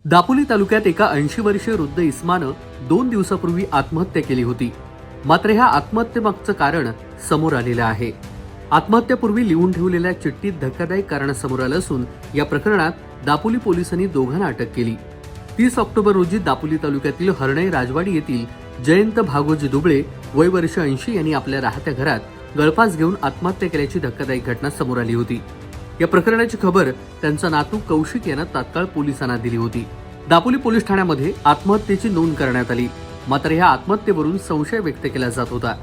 दापोली तालुक्यात एका 80 वर्षीय वृद्ध इस्मानं 2 दिवसापूर्वी आत्महत्या केली होती. मात्र ह्या आत्महत्येमागचं कारण समोर आलेलं आहे. आत्महत्यापूर्वी लिहून ठेवलेल्या चिठ्ठीत धक्कादायक कारण समोर आलं असून या प्रकरणात दापोली पोलिसांनी दोघांना अटक केली. 30 ऑक्टोबर रोजी दापोली तालुक्यातील हरणै राजवाडी येथील जयंत भागोजी दुबळे वय वर्ष 80 यांनी आपल्या राहत्या घरात गळफास घेऊन आत्महत्या केल्याची धक्कादायक घटना समोर आली होती. या प्रकरणाची खबर त्यांचा नातू कौशिक यानं तात्काळ पोलिसांना दिली होती. दापोली पोलीस ठाण्यामध्ये आत्महत्येची नोंद करण्यात आली. मात्र ह्या आत्महत्येवरून संशय व्यक्त केला जात होता.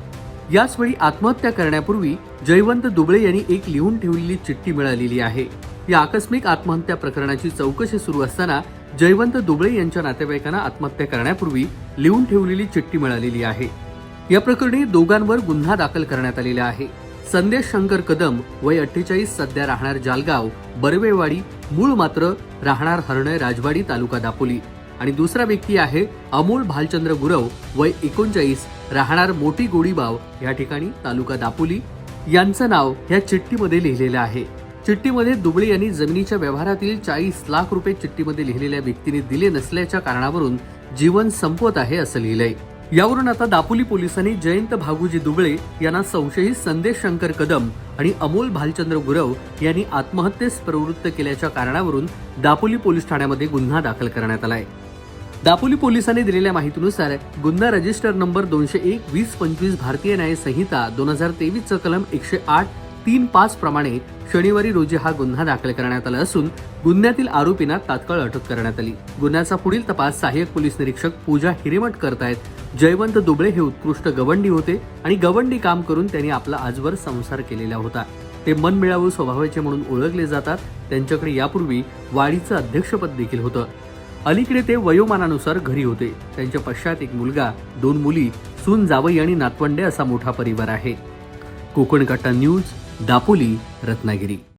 याचवेळी आत्महत्या करण्यापूर्वी जयवंत दुबळे यांनी एक लिहून ठेवलेली चिठ्ठी मिळालेली आहे. या आकस्मिक आत्महत्या प्रकरणाची चौकशी सुरू असताना जयवंत दुबळे यांच्या नातेवाईकांना आत्महत्या करण्यापूर्वी लिहून ठेवलेली चिठ्ठी मिळालेली आहे. या प्रकरणी दोघांवर गुन्हा दाखल करण्यात आलेला आहे. संदेश शंकर कदम वय 48 सध्या राहणार जालगाव बर्वेवाडी, मूळ मात्र राहणार हरणै राजवाडी तालुका दापोली. आणि दुसरा व्यक्ती आहे अमोल भालचंद्र गुरव वय 39 राहणार मोठी गोडीबाव या ठिकाणी तालुका दापोली. यांचं नाव या चिठ्ठीमध्ये लिहिलेलं आहे. चिठ्ठीमध्ये दुबळे यांनी जमिनीच्या व्यवहारातील 40 लाख रुपये चिठ्ठीमध्ये लिहिलेल्या व्यक्तीने दिले नसल्याच्या कारणावरून जीवन संपवत आहे असं लिहिलंय. यावरून आता दापोली पोलिसांनी जयंत भागोजी दुबळे यांना संशयित संदेश शंकर कदम आणि अमोल भालचंद्र गुरव यांनी आत्महत्येस प्रवृत्त केल्याच्या कारणावरून दापोली पोलीस ठाण्यामध्ये गुन्हा दाखल करण्यात आलाय. दापोली पोलिसांनी दिलेल्या माहितीनुसार गुन्हा रजिस्टर नंबर 201/2025 भारतीय न्याय संहिता 2023 चा कलम 108(3)(5) प्रमाणे शनिवारी रोजी हा गुन्हा दाखल करण्यात आला असून गुन्ह्यातील आरोपींना तात्काळ अटक करण्यात आली. गुन्ह्याचा पुढील तपास सहाय्यक पोलीस निरीक्षक पूजा हिरेमठ करतायत. जयवंत दुबळे हे उत्कृष्ट गवंडी होते आणि गवंडी काम करून त्यांनी आपला आजवर संसार केलेला होता. ते मनमिळावू स्वभावाचे म्हणून ओळखले जातात. त्यांच्याकडे यापूर्वी वाडीचं अध्यक्षपद देखील होतं. अलीकडे ते वयोमानानुसार घरी होते. त्यांच्या पश्चात एक मुलगा, 2 मुली, सून, जावई आणि नातवंडे असा मोठा परिवार आहे. कोकण कट्टा न्यूज, दापोली, रत्नागिरी.